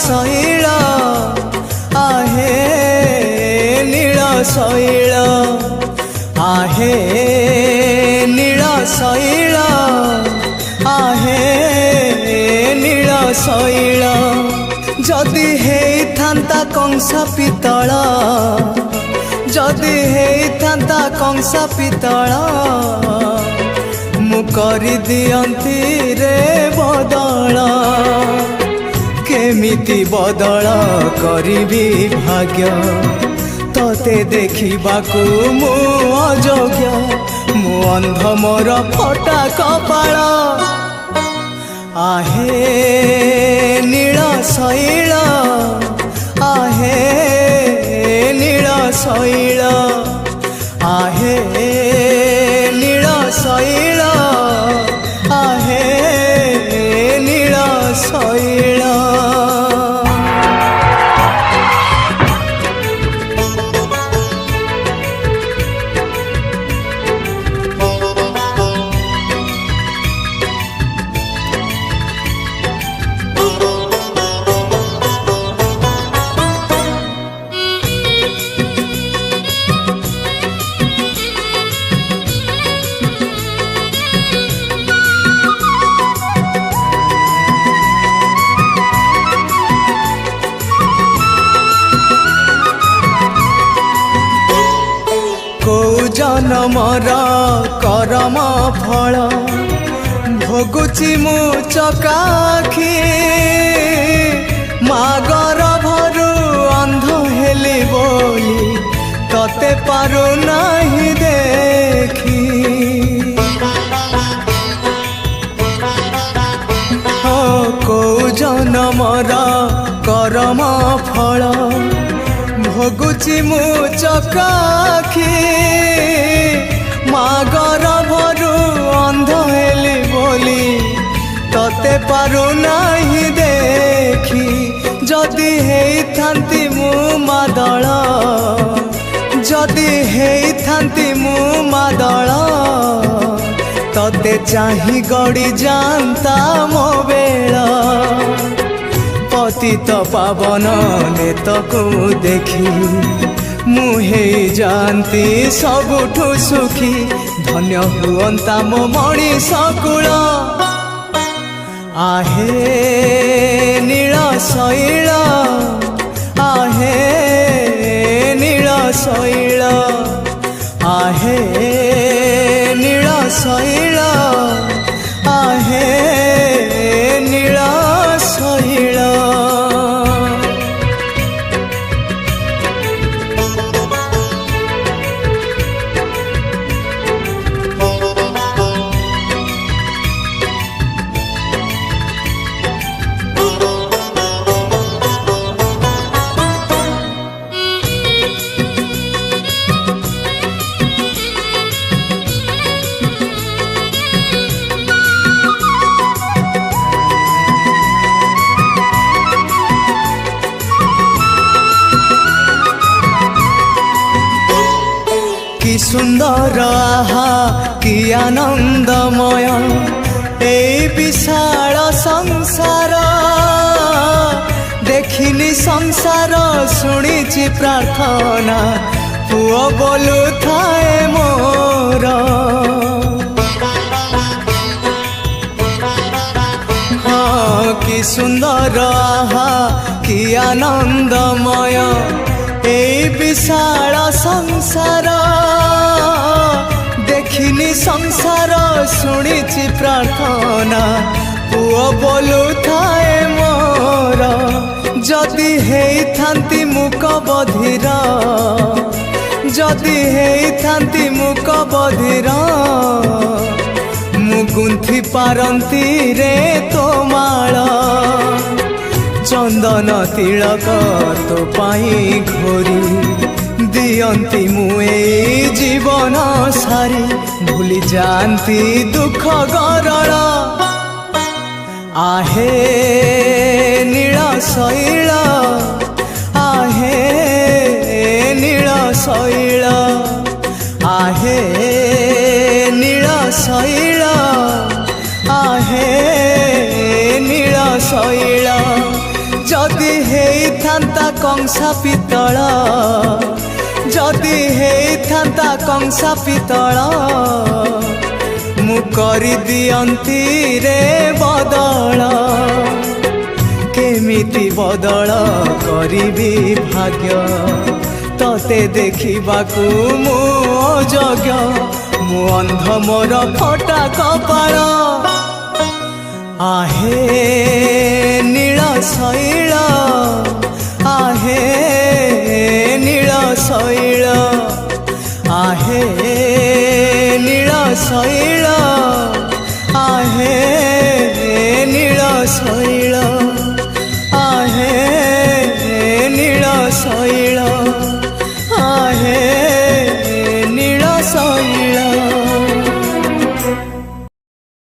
ଶୈଳ आहे नीଳ ଶୈଳ आहे नीଳ ଶୈଳ आहे नीଳ ଶୈଳ जदि हेइथांता कंसा पितळ जदि हेइथांता कंसा पितळ मु करि दियंती रे बदल केमिति बदल करिबी भाग्य तते देखिबाकू मु अयोग्य मु अंध मोर फटा कपाळ आहे नीळ शैल आहे नीळ शैल आहे नीळ शैल आहे नीळ शैल जनमर करम फल भोगुची मु चकाखी मागर भरु अंध हेली बोली तते पारु नहीं देखी को जनमर करम फल भोगुची मु चकाखी मागर भरु अंध हेली बोली तते पारु नहीं देखी जदि हेइथांती मु मादल जदि हेइथांती मु मादल तते चाही गड़ी जानता मो बेला पतित पावन नेतको देखी मुहे जानती सबुठु सुखी धन्य हुअंता मो मणिष कुल आहे नीळ शैल आहे नीळ शैल आहे नीळ शैल आहे नीळ शैल कि सुंदर आहा कि आनंदमय ए विशाल संसार देखिनी संसार शुणिची प्रार्थना पुओ बोलु थाए मोर हाँ कि सुंदर आहा कि आनंदमय ए विशाल संसार देखिनी संसार शुणिची प्रार्थना पुओ बोलु थाए मोर जदि हेइथांती मुक बधिर जदि हेइथांती मुक बधिर मु गुंथि पारंती रे तो माळ चंदन तिलक तो पाई घोरी दियंती मुए जीवन सारी भूली जानती दुख गरल आहे नीळ शैल आहे नीळ शैल आहे नीळ शैल आहे नीळ शैल जदि हेइथांता कंसा पितळ जदि हेइथांता कंसा पितळ मु करि दियंती रे बदल केमिति बदल करिबी भाग्य तते देखिबाकू मु अयोग्य मु अंध मोर फटा कपाळ आहे नील शैल आहे नील शैल आहे नील शैल आहे नील शैल।